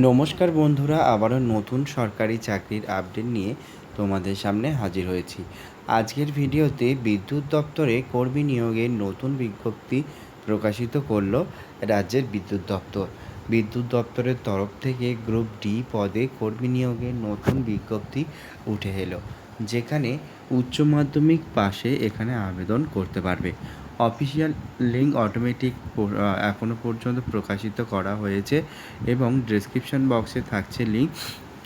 নমস্কার বন্ধুরা, আবারও নতুন সরকারি চাকরির আপডেট নিয়ে তোমাদের সামনে হাজির হয়েছি। আজকের ভিডিওতে বিদ্যুৎ দপ্তরে কর্মী নিয়োগের নতুন বিজ্ঞপ্তি প্রকাশিত করল রাজ্যের বিদ্যুৎ দপ্তর। বিদ্যুৎ দপ্তরের তরফ থেকে গ্রুপ ডি পদে কর্মী নিয়োগের নতুন বিজ্ঞপ্তি উঠে এলো, যেখানে উচ্চ মাধ্যমিক পাশে এখানে আবেদন করতে পারবে। অফিসিয়াল লিঙ্ক অটোমেটিক এখনও পর্যন্ত প্রকাশিত করা হয়েছে এবং ডেসক্রিপশন বক্সে থাকছে লিঙ্ক,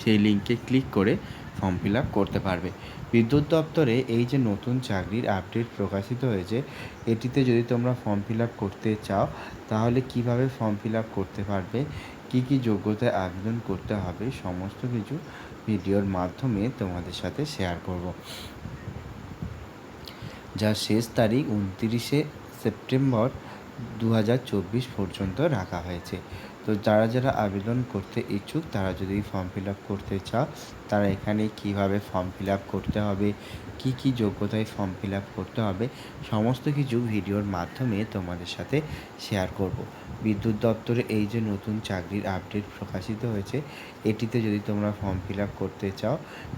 সেই লিঙ্কে ক্লিক করে ফর্ম ফিল আপ করতে পারবে। বিদ্যুৎ দপ্তরে এই যে নতুন চাকরির আপডেট প্রকাশিত হয়েছে, এটিতে যদি তোমরা ফর্ম ফিল আপ করতে চাও তাহলে কিভাবে ফর্ম ফিল আপ করতে পারবে, কী কী যোগ্যতায় আবেদন করতে হবে, সমস্ত কিছু ভিডিওর মাধ্যমে তোমাদের সাথে শেয়ার করব। যার শেষ তারিখ 29শে সেপ্টেম্বর 2024 পর্যন্ত রাখা হয়েছে। তো যারা যারা আবেদন করতে ইচ্ছুক, তারা যদি ফর্ম ফিল আপ করতে চাও, তারা এখানে কিভাবে ফর্ম ফিল আপ করতে হবে, কি কি যোগ্যতায় ফর্ম ফিল আপ করতে হবে, সমস্ত কিছু ভিডিওর মাধ্যমে তোমাদের সাথে শেয়ার করব। বিদ্যুৎ দপ্তরে এই যে নতুন চাকরির আপডেট প্রকাশিত হয়েছে, এটিতে যদি তোমরা ফর্ম ফিল আপ করতে চাও,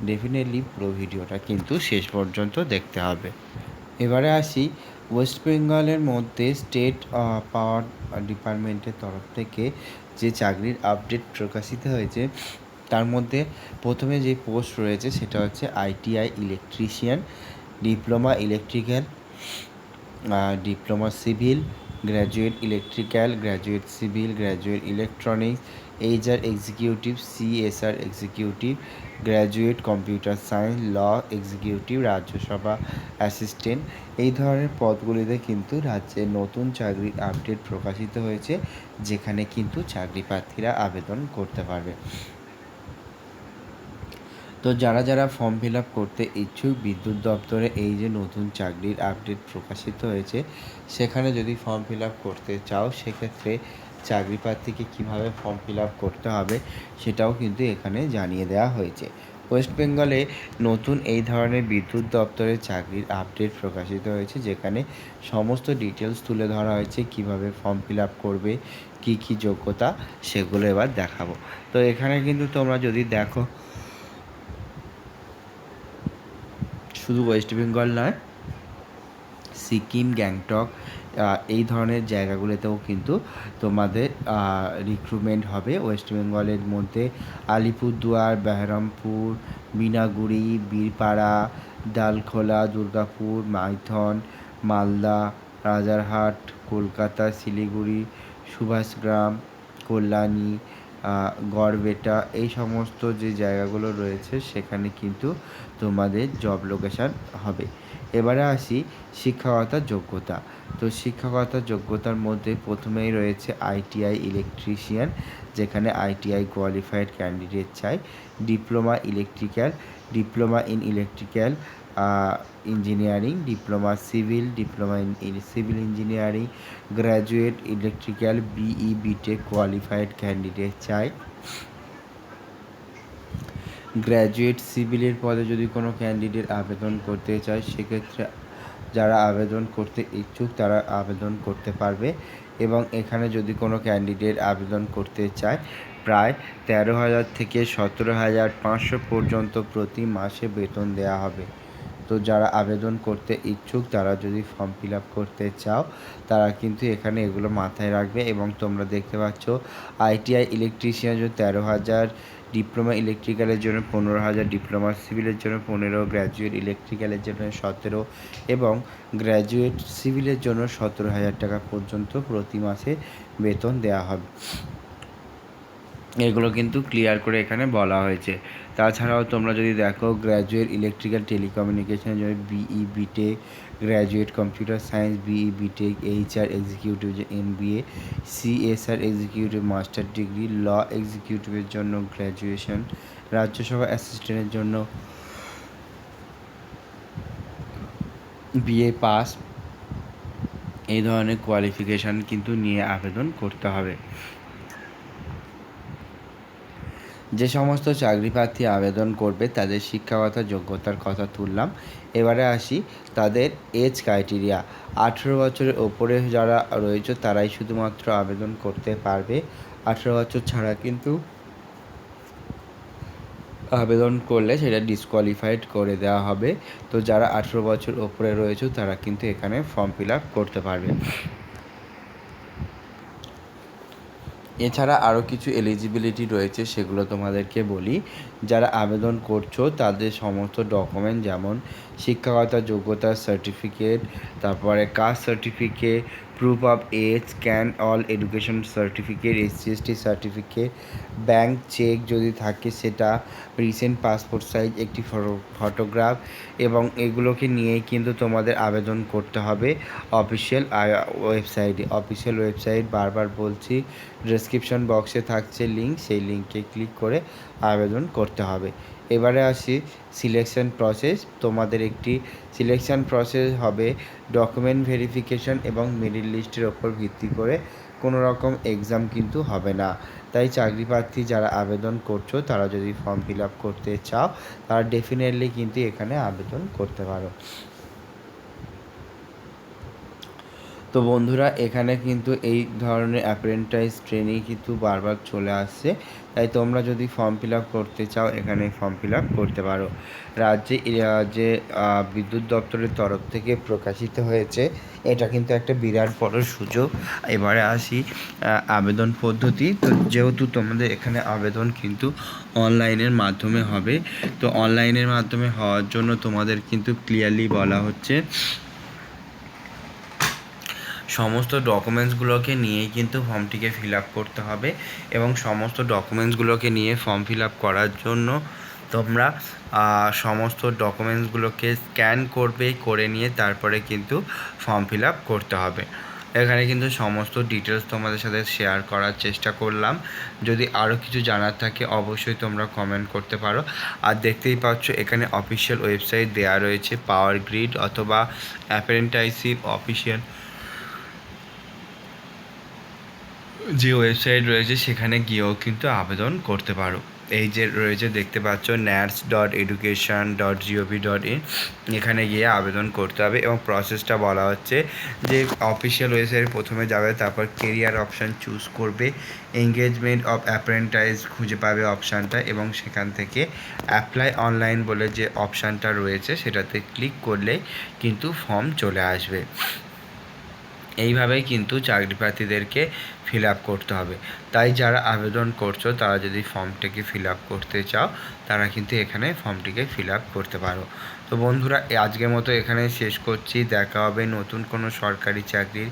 ডেফিনেটলি পুরো ভিডিওটা কিন্তু শেষ পর্যন্ত দেখতে হবে। এবারে আসি, ওয়েস্ট বেঙ্গলের মধ্যে স্টেট পাওয়ার ডিপার্টমেন্টের তরফ থেকে যে চাকরির আপডেট প্রকাশিত হয়েছে, তার মধ্যে প্রথমে যে পোস্ট রয়েছে সেটা হচ্ছে ITI electrician, diploma electrical, diploma civil, graduate electrical, graduate civil, graduate electronics, HR executive, CSR executive, graduate computer science, law executive, Rajya Sabha assistant, এই ধরনের পদগুলিতে কিন্তু রাজ্যে নতুন চাকরির আপডেট প্রকাশিত হয়েছে, যেখানে কিন্তু চাকরি প্রার্থীরা আবেদন করতে পারবে। তো যারা যারা ফর্ম ফিল আপ করতে ইচ্ছুক, বিদ্যুৎ দপ্তরে এই যে নতুন চাকরির আপডেট প্রকাশিত হয়েছে, সেখানে যদি ফর্ম ফিল আপ করতে চাও, সেক্ষেত্রে চাকরি প্রার্থীকে কীভাবে ফর্ম ফিল আপ করতে হবে সেটাও কিন্তু এখানে জানিয়ে দেওয়া হয়েছে। ওয়েস্ট বেঙ্গলে নতুন এই ধরনের বিদ্যুৎ দপ্তরের চাকরির আপডেট প্রকাশিত হয়েছে, যেখানে সমস্ত ডিটেলস তুলে ধরা হয়েছে, কিভাবে ফর্ম ফিল আপ করবে, কী কী যোগ্যতা, সেগুলো এবার দেখাবো। তো এখানে কিন্তু তোমরা যদি দেখো, শুধু ওয়েস্ট বেঙ্গল নয়, সিকিম, গ্যাংটক, এই ধরনের জায়গাগুলোতেও কিন্তু তোমাদের রিক্রুটমেন্ট হবে। ওয়েস্ট বেঙ্গলের মধ্যে আলিপুরদুয়ার, বেহরমপুর, বিনাগুড়ি, বীরপাড়া, ডালখোলা, দুর্গাপুর, মাইথন, মালদা, রাজারহাট, কলকাতা, শিলিগুড়ি, সুভাষগ্রাম, কল্যাণী, গড়বেটা, এই সমস্ত যে জায়গাগুলো রয়েছে সেখানে কিন্তু তোমাদের জব লোকেশান হবে। এবারে আসি শিক্ষাগত যোগ্যতা। তো শিক্ষাগত যোগ্যতার মধ্যে প্রথমেই রয়েছে আইটিআই ইলেকট্রিশিয়ান, যেখানে আইটিআই কোয়ালিফাইড ক্যান্ডিডেট চাই, diploma electrical, diploma in electrical engineering, diploma civil, diploma in civil engineering, graduate electrical BE BTech qualified candidate চাই। গ্র্যাজুয়েট সিভিলের পদে যদি কোনো ক্যান্ডিডেট আবেদন করতে চায়, সেক্ষেত্রে যারা আবেদন করতে ইচ্ছুক তারা আবেদন করতে পারবে। এবং এখানে যদি কোনো ক্যান্ডিডেট আবেদন করতে চায়, প্রায় 13,000 থেকে 17,500 পর্যন্ত প্রতি মাসে বেতন দেওয়া হবে। তো যারা আবেদন করতে ইচ্ছুক, তারা যদি ফর্ম ফিল আপ করতে চাও, তারা কিন্তু এখানে এগুলো মাথায় রাখবে। এবং তোমরা দেখতে পাচ্ছ, আইটিআই ইলেকট্রিশিয়ানের জন্য 13,000, ডিপ্লোমা ইলেকট্রিক্যালের জন্য 15,000, ডিপ্লোমা সিভিলের জন্য 15, গ্র্যাজুয়েট ইলেকট্রিক্যালের জন্য 17 এবং গ্র্যাজুয়েট সিভিলের জন্য 17,000 টাকা পর্যন্ত প্রতি মাসে বেতন দেওয়া হবে। এগুলো কিন্তু ক্লিয়ার করে এখানে বলা হয়েছে। তাছাড়াও তোমরা যদি দেখো, গ্র্যাজুয়েট ইলেকট্রিক্যাল টেলিকমিউনিকেশনের জন্য BE BTech, graduate computer science BE BTech, HR executive যে MBA, CSR executive master degree, law এক্সিকিউটিভের জন্য গ্র্যাজুয়েশন, রাজ্যসভা অ্যাসিস্ট্যান্টের জন্য বিএ পাস, এই ধরনের কোয়ালিফিকেশান কিন্তু নিয়ে আবেদন করতে হবে। যে সমস্ত চাকরি প্রার্থী আবেদন করবে তাদের শিক্ষাগত যোগ্যতার কথা তুললাম। এবারে আসি তাদের এজ ক্রাইটেরিয়া। 18 বছরের ওপরে যারা রয়েছে তারাই শুধুমাত্র আবেদন করতে পারবে। 18 বছর ছাড়া কিন্তু আবেদন করলে সেটা ডিসকোয়ালিফাইড করে দেওয়া হবে। তো যারা 18 বছর ওপরে রয়েছে তারা কিন্তু এখানে ফর্ম ফিল আপ করতে পারবে। এছাড়া আরও কিছু এলিজিবিলিটি রয়েছে, সেগুলো তোমাদেরকে বলি। যারা আবেদন করছো তাদের সমস্ত ডকুমেন্ট, যেমন শিক্ষাগত যোগ্যতা সার্টিফিকেট, তারপরে caste certificate, proof of age, scan all education certificate, SC/ST certificate, bank cheque যদি থাকে সেটা, রিসেন্ট পাসপোর্ট সাইজ একটি ফটোগ্রাফ, এবং এগুলোকে নিয়েই কিন্তু তোমাদের আবেদন করতে হবে অফিসিয়াল ওয়েবসাইট। বারবার বলছি, ডেসক্রিপশন বক্সে থাকছে লিঙ্ক, সেই লিঙ্কে ক্লিক করে আবেদন করতে হবে। এবারে আসি সিলেকশন প্রসেস। তোমাদের একটি সিলেকশন প্রসেস হবে ডকুমেন্ট ভেরিফিকেশন এবং মেরিট লিস্টের ওপর ভিত্তি করে, কোনো রকম এক্সাম কিন্তু হবে না। তাই চাকরি প্রার্থী যারা আবেদন করছো তারা যদি ফর্ম ফিল আপ করতে চাও তারা ডেফিনেটলি কিন্তু এখানে আবেদন করতে পারো। তো বন্ধুরা, এখানে কিন্তু এই ধরনের অ্যাপ্রেন্টাইজ ট্রেনিং কিন্তু বারবার চলে আসছে, তাই তোমরা যদি ফর্ম ফিল আপ করতে চাও এখানে ফর্ম ফিল আপ করতে পারো। রাজ্যে যে বিদ্যুৎ দপ্তরের তরফ থেকে প্রকাশিত হয়েছে, এটা কিন্তু একটা বিরাট বড় সুযোগ। এবারে আসি আবেদন পদ্ধতি। তো যেহেতু তোমাদের এখানে আবেদন কিন্তু অনলাইনের মাধ্যমে হবে, তো অনলাইনের মাধ্যমে হওয়ার জন্য তোমাদের কিন্তু ক্লিয়ারলি বলা হচ্ছে সমস্ত ডকুমেন্টসগুলোকে নিয়েই কিন্তু ফর্মটিকে ফিল আপ করতে হবে, এবং সমস্ত ডকুমেন্টসগুলোকে নিয়ে ফর্ম ফিল আপ করার জন্য তোমরা সমস্ত ডকুমেন্টসগুলোকে স্ক্যান করে নিয়ে তারপরে কিন্তু ফর্ম ফিল আপ করতে হবে। এখানে কিন্তু সমস্ত ডিটেলস তোমাদের সাথে শেয়ার করার চেষ্টা করলাম। যদি আরও কিছু জানার থাকে অবশ্যই তোমরা কমেন্ট করতে পারো। আর দেখতেই পাচ্ছ এখানে অফিসিয়াল ওয়েবসাইট দেওয়া রয়েছে, পাওয়ার গ্রিড অথবা অ্যাপ্রেন্টাইসশিপ অফিসিয়াল যে ওয়েবসাইট রয়েছে সেখানে গিয়েও কিন্তু আবেদন করতে পারো। এই যে রয়েছে দেখতে পাচ্ছ nats.education.gov.in, এখানে গিয়ে আবেদন করতে হবে, এবং প্রসেসটা বলা হচ্ছে যে অফিসিয়াল ওয়েবসাইট প্রথমে যাবে, তারপর কেরিয়ার অপশান চুজ করবে, এঙ্গেজমেন্ট অফ অ্যাপ্রেন্টাইজ খুঁজে পাবে অপশানটা, এবং সেখান থেকে অ্যাপ্লাই অনলাইন বলে যে অপশানটা রয়েছে সেটাতে ক্লিক করলে কিন্তু ফর্ম চলে আসবে। এইভাবেই কিন্তু চাকরি প্রার্থীদেরকে ফিল আপ করতে হবে। তাই যারা আবেদন করছো তারা যদি ফর্মটিকে ফিল আপ করতে চাও তারা কিন্তু এখানে ফর্মটিকে ফিল আপ করতে পারো। তো বন্ধুরা, আজকের মতো এখানে শেষ করছি। দেখা হবে নতুন কোনো সরকারি চাকরির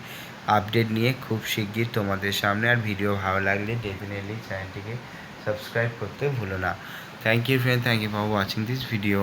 আপডেট নিয়ে খুব শিগগির তোমাদের সামনে। আর ভিডিও ভালো লাগলে ডেফিনেটলি চ্যানেলটিকে সাবস্ক্রাইব করতে ভুলো না। Thank you friend, thank you for watching this video.